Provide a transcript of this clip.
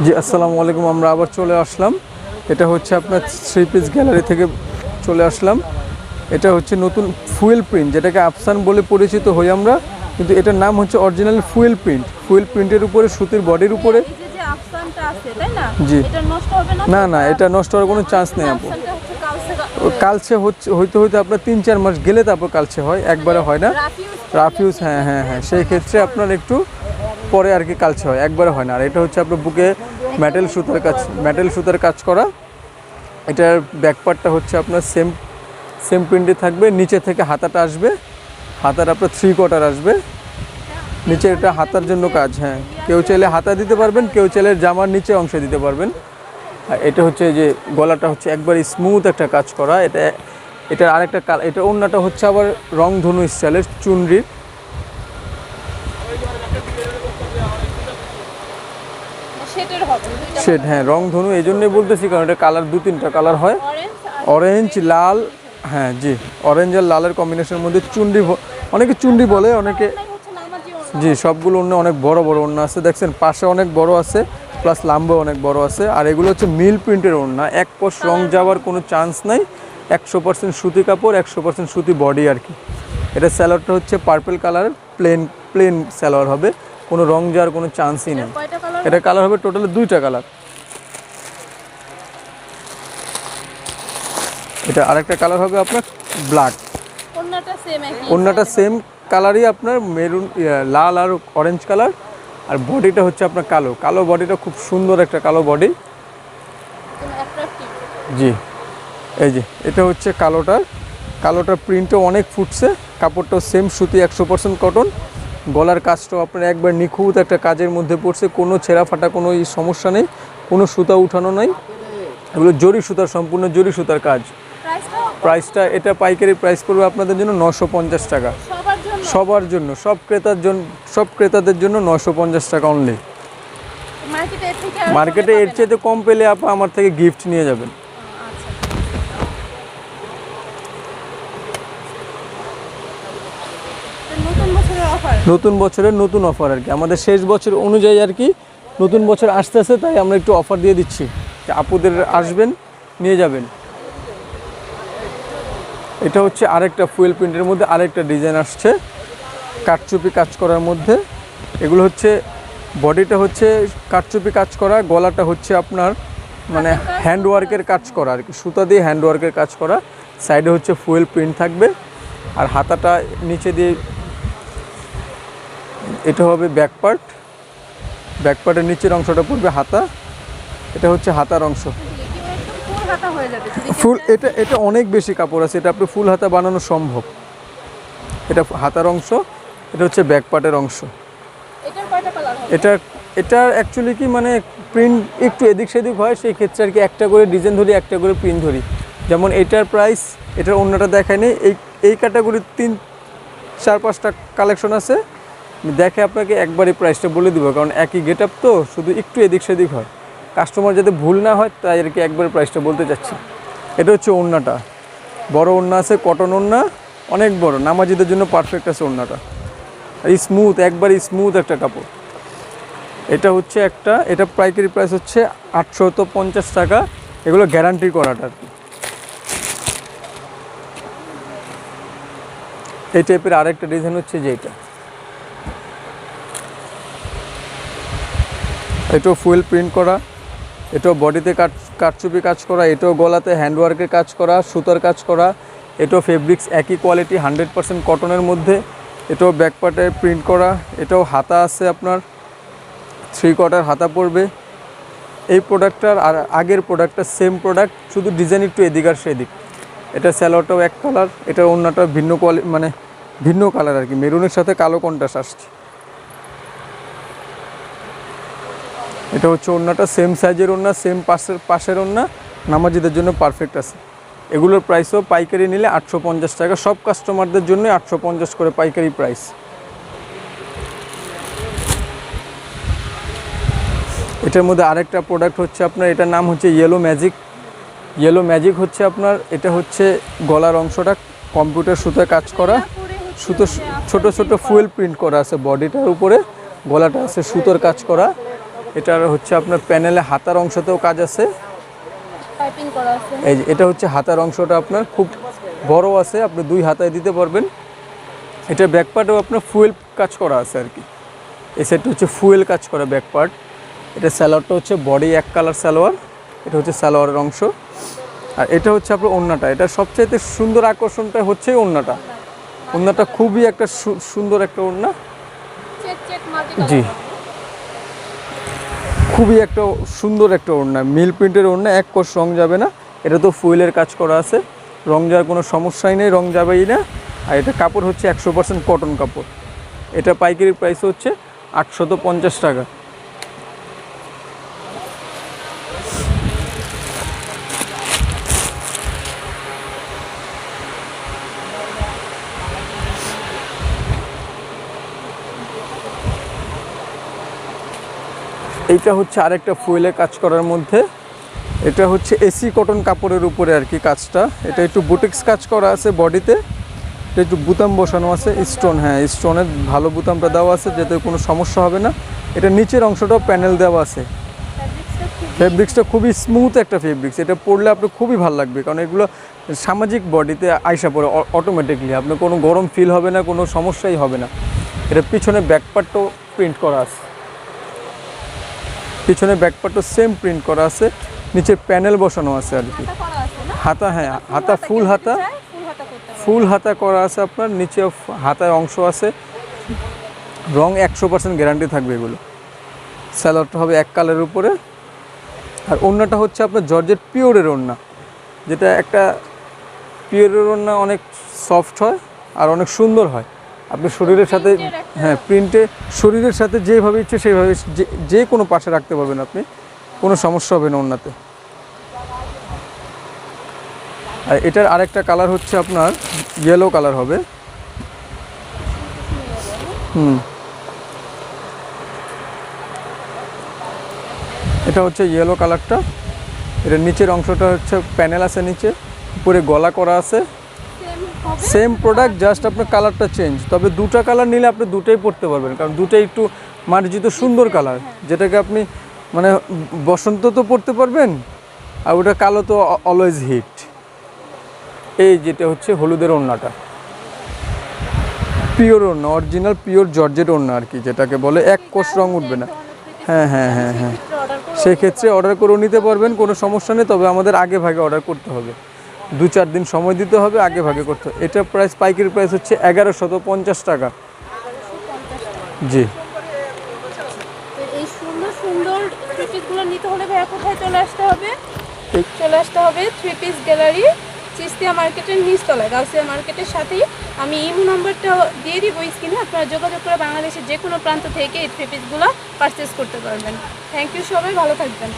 জি আসসালামু আলাইকুম। আমরা আবার চলে আসলাম। এটা হচ্ছে আপনার থ্রি পিস গ্যালারি থেকে চলে আসলাম। এটা হচ্ছে নতুন ফুয়েল প্রিন্ট, যেটাকে আফসান বলে পরিচিত হই আমরা, কিন্তু এটার নাম হচ্ছে অরিজিনাল ফুয়েল প্রিন্ট। ফুয়েল প্রিন্টের উপরে সুতির বডির উপরে জি না না, এটা নষ্ট হওয়ার কোনো চান্স নেই আপু। কালচে হইতে আপনার 3-4 মাস গেলে তারপর কালচে হয়, একবারে হয় না। রাফিউজ হ্যাঁ হ্যাঁ হ্যাঁ, সেই ক্ষেত্রে আপনার একটু পরে আর কি কালচে হয়, একবারে হয় না। আর এটা হচ্ছে আপনার বুকে মেটাল সুতার কাজ করা। এটার ব্যাকপার্টটা হচ্ছে আপনার সেম প্রিন্টে থাকবে। নিচে থেকে হাতাটা আসবে, হাতার আপনার 3/4 আসবে নিচে। এটা হাতার জন্য কাজ, হ্যাঁ কেউ চাইলে হাতা দিতে পারবেন, কেউ চাইলে জামার নিচে অংশে দিতে পারবেন। আর এটা হচ্ছে যে গলাটা হচ্ছে একবার স্মুথ একটা কাজ করা। এটার আরেকটা কালার, এটা ওড়নাটা হচ্ছে আবার রংধনু স্টাইলের চুনরির। শেড হ্যাঁ রংধনু, এই জন্যই বলতেছি কারণ এটা কালার 2-3টা কালার হয়, অরেঞ্জ লাল। হ্যাঁ জি, অরেঞ্জ আর লালের কম্বিনেশনের মধ্যে চুনরি, অনেকে চুনরি বলে, অনেকে জি। সবগুলো ওড়না অনেক বড় বড় ওড়না আছে, দেখছেন পাশে অনেক বড় আছে, প্লাস লাম্বা অনেক বড় আছে। আর এগুলো হচ্ছে মিল প্রিন্টের ওড়না, এক কোষ রং যাওয়ার কোনো চান্স নাই। 100% সুতি কাপড়, 100% সুতি বডি আর কি। এটা স্যালোয়ারটা হচ্ছে পার্পল কালার, প্লেন স্যালোয়ার হবে, কোনো রং যাওয়ার কোনো চান্সই নেই। এটা কালার হবে টোটালি 2টা কালার। এটা আরেকটা কালার হবে আপনার ব্ল্যাক। ওড়নাটা সেম কালারই আপনার মেরুন, লাল আর অরেঞ্জ কালার। আর বডিটা হচ্ছে আপনার কালো বডিটা, খুব সুন্দর একটা কালো বডি। জি এই যে এটা হচ্ছে কালোটার প্রিন্টও অনেক ফুটছে, কাপড়টাও সেম সুতি 100% কটন। গলার কাজটাও আপনার একবার নিখুঁত একটা কাজের মধ্যে পড়ছে, কোনো ছেঁড়া ফাটা কোনো সমস্যা নেই, কোনো সুতা উঠানো নাই। এগুলো জরি সুতার, সম্পূর্ণ জরি সুতার কাজ। প্রাইসটা এটা পাইকারি প্রাইস পড়বে আপনাদের জন্য 950 টাকা সবার জন্য, সব ক্রেতাদের জন্য 950 টাকা অনলি। মার্কেটে এর চাইতে কম পেলে আপা আমার থেকে গিফট নিয়ে যাবেন। নতুন বছরের নতুন অফার আর কি, আমাদের শেষ বছর অনুযায়ী আর কি। নতুন বছর আসতেছে, তাই আমরা একটু অফার দিয়ে দিচ্ছি যে আপুদের আসবেন নিয়ে যাবেন। এটা হচ্ছে আরেকটা ফুয়েল প্রিন্টের মধ্যে আরেকটা ডিজাইন আসছে, কাটচুপি কাজ করার মধ্যে। এগুলো হচ্ছে বডিটা হচ্ছে কাটচুপি কাজ করা, গলাটা হচ্ছে আপনার মানে হ্যান্ডওয়ার্কের কাজ করা আর কি, সুতা দিয়ে হ্যান্ডওয়ার্কের কাজ করা। সাইডে হচ্ছে ফুয়েল প্রিন্ট থাকবে, আর হাতাটা নিচে দিয়ে, এটা হবে ব্যাকপার্টের নিচের অংশটা পড়বে হাতা। এটা হচ্ছে হাতার অংশ, ফুল। এটা অনেক বেশি কাপড় আছে, এটা আপনি ফুল হাতা বানানো সম্ভব। এটা হাতার অংশ, এটা হচ্ছে ব্যাকপার্টের অংশ। এটা অ্যাকচুয়ালি কি মানে প্রিন্ট একটু এদিক সেদিক হয়, সেই ক্ষেত্রে আর কি একটা করে ডিজাইন ধরি, একটা করে প্রিন্ট ধরি। যেমন এটার প্রাইস, এটার অন্যটা দেখায় নেই, এই ক্যাটাগরির 3-4-5টা কালেকশন আছে। দেখে আপনাকে একবারই প্রাইসটা বলে দিব, কারণ একই গেট আপ তো, শুধু একটু এদিক সেদিক হয়, কাস্টমার যাতে ভুল না হয় তাই আর কি একবার প্রাইসটা বলতে চাচ্ছি। এটা হচ্ছে ওড়নাটা, বড় ওড়না আছে, কটন ওড়না, অনেক বড়, নামাজিদের জন্য পারফেক্ট আছে ওড়নাটা। স্মুথ, একবারই স্মুথ একটা কাপড়। এটা হচ্ছে এটা পাইকারি প্রাইস হচ্ছে 850 টাকা, এগুলো গ্যারান্টি করাটা আর কি। এই টাইপের আরেকটা ডিজাইন হচ্ছে যে এটাও ফুয়েল প্রিন্ট করা, এটাও বডিতে কাটচুপি কাজ করা, এটাও গলাতে হ্যান্ডওয়ার্কের কাজ করা, সুতার কাজ করা। এটাও ফেব্রিক্স একই কোয়ালিটি, 100% কটনের মধ্যে। এটাও ব্যাকপার্টে প্রিন্ট করা, এটাও হাতা আছে আপনার 3/4 হাতা পড়বে। এই প্রোডাক্টটার আর আগের প্রোডাক্টটা সেম প্রোডাক্ট, শুধু ডিজাইন একটু এদিক আর সেদিক। এটা স্যালোয়ারটাও এক কালার, এটা ওড়নাটা ভিন্ন মানে ভিন্ন কালার আর কি, মেরুনের সাথে কালো কন্ট্রাস্ট আসছে। এটা হচ্ছে ওড়নাটা, সেম সাইজের ওড়না, সেম পাশের ওড়না, নামাজিদের জন্য পারফেক্ট আছে। এগুলোর প্রাইসও পাইকারি নিলে 850 টাকা, সব কাস্টমারদের জন্য 850 করে পাইকারি প্রাইস। এটার মধ্যে আরেকটা প্রোডাক্ট হচ্ছে আপনার, এটার নাম হচ্ছে ইয়েলো ম্যাজিক হচ্ছে আপনার। এটা হচ্ছে গলার অংশটা কম্পিউটার সুতোয় কাজ করা, সুতো ছোট ছোট ফুয়েল প্রিন্ট করা আছে বডিটার উপরে, গলাটা আছে সুতোর কাজ করা। এটার হচ্ছে আপনার প্যানেলে হাতার অংশতেও কাজ আছে, পাইপিং করা আছে। এই যে এটা হচ্ছে হাতার অংশটা আপনার খুব বড় আছে, আপনি 2 হাতায় দিতে পারবেন। এটা ব্যাক পার্টেও আপনার ফুয়েল কাজ করা আছে আর কি। এই সেটটা হচ্ছে ফুয়েল কাজ করা ব্যাক পার্ট। এটা সালোয়ারটা হচ্ছে বডি এক কালার সালোয়ার, এটা হচ্ছে সালোয়ারের অংশ। আর এটা হচ্ছে আপনার ওড়নাটা। এটা সবচাইতে সুন্দর আকর্ষণটা হচ্ছে ওড়নাটা। ওড়নাটা খুবই একটা সুন্দর একটা ওড়না। Check check multi colour. জি, খুবই একটা সুন্দর একটা ওড়না, মিল প্রিন্টের ওড়না, এক কোষ রং যাবে না। এটা তো ফুয়েলের কাজ করা আছে, রং যাওয়ার কোনো সমস্যাই নেই, রং যাবেই না। আর এটা কাপড় হচ্ছে 100% কটন কাপড়। এটা পাইকারি প্রাইস হচ্ছে 850 টাকা। এইটা হচ্ছে আরেকটা ফুয়েলে কাজ করার মধ্যে, এটা হচ্ছে এসি কটন কাপড়ের উপরে আর কি কাজটা। এটা একটু বুটিক্স কাজ করা আছে বডিতে, এটা একটু বুতাম বসানো আছে স্টোন, হ্যাঁ স্টোনের ভালো বুতামটা দেওয়া আছে যাতে কোনো সমস্যা হবে না। এটা নিচের অংশটাও প্যানেল দেওয়া আছে। ফেব্রিক্সটা খুবই স্মুথ একটা ফেব্রিক্স, এটা পরলে আপনার খুবই ভালো লাগবে, কারণ এগুলো সামাজিক বডিতে আইসা পড়ে অটোমেটিকলি, আপনার কোনো গরম ফিল হবে না, কোনো সমস্যাই হবে না। এটা পিছনে ব্যাকপার্টও প্রিন্ট করা আছে, পিছনে ব্যাকপার্টও সেম প্রিন্ট করা আছে, নিচের প্যানেল বসানো আছে আর কি। হাতা, হ্যাঁ হাতা ফুল হাতা, ফুল হাতা করা আছে আপনার, নিচে হাতায় অংশ আছে। রং 100% গ্যারান্টি থাকবে এগুলো। স্যালোয়ারটা হবে এক কালারের উপরে। আর ওড়নাটা হচ্ছে আপনার জর্জেট পিওরের ওড়না, যেটা একটা পিওরের ওড়না অনেক সফট হয় আর অনেক সুন্দর হয়। আপনি শরীরের সাথে, হ্যাঁ প্রিন্টে শরীরের সাথে যেভাবে ইচ্ছে সেইভাবে যে কোনো পাশে রাখতে পারবেন আপনি, কোনো সমস্যা হবে না ওড়নাতে। আর এটার আরেকটা কালার হচ্ছে আপনার ইয়েলো কালার হবে। এটা হচ্ছে ইয়েলো কালারটা। এটার নিচের অংশটা হচ্ছে প্যানেল আছে, নিচে উপরে গলা করা আছে, সেম প্রোডাক্ট, জাস্ট আপনার কালারটা চেঞ্জ। তবে দুটো কালার নিলে আপনি দুটোই পরতে পারবেন, কারণ দুটোই একটু মার্জিত সুন্দর কালার, যেটাকে আপনি মানে বসন্ত তো পরতে পারবেন, আর ওটা কালো তো অলওয়েজ হিট। এই যেটা হচ্ছে হলুদের ওড়নাটা, পিওর ওড়না, অরিজিনাল পিওর জর্জেট ওড়না আর কি, যেটাকে বলে এক কোষ রং উঠবে না। হ্যাঁ হ্যাঁ হ্যাঁ হ্যাঁ, সেই ক্ষেত্রে অর্ডার করেও নিতে পারবেন, কোনো সমস্যা নেই। তবে আমাদের আগে ভাগে অর্ডার করতে হবে, 2-4 দিন সময় দিতে হবে, আগে ভাগে করতে হবে। এটার প্রাইস পাইকারি প্রাইস হচ্ছে 1150 টাকা। জি, এই সুন্দর সুন্দর থ্রি পিসগুলো নিতে হলে ভাইয়া কোথায় চলে আসতে হবে? চলে আসতে হবে থ্রি পিস গ্যালারি, চিস্তিয়া মার্কেটের নিচতলায়, গাউসিয়া মার্কেটের সাথেই। আমি ইমো নাম্বারটা দিয়ে দিব স্ক্রিনে, আপনারা যোগাযোগ করে বাংলাদেশের যে কোনো প্রান্ত থেকে এই থ্রি পিসগুলো পারচেস করতে পারবেন। থ্যাংক ইউ, সবাই ভালো থাকবেন।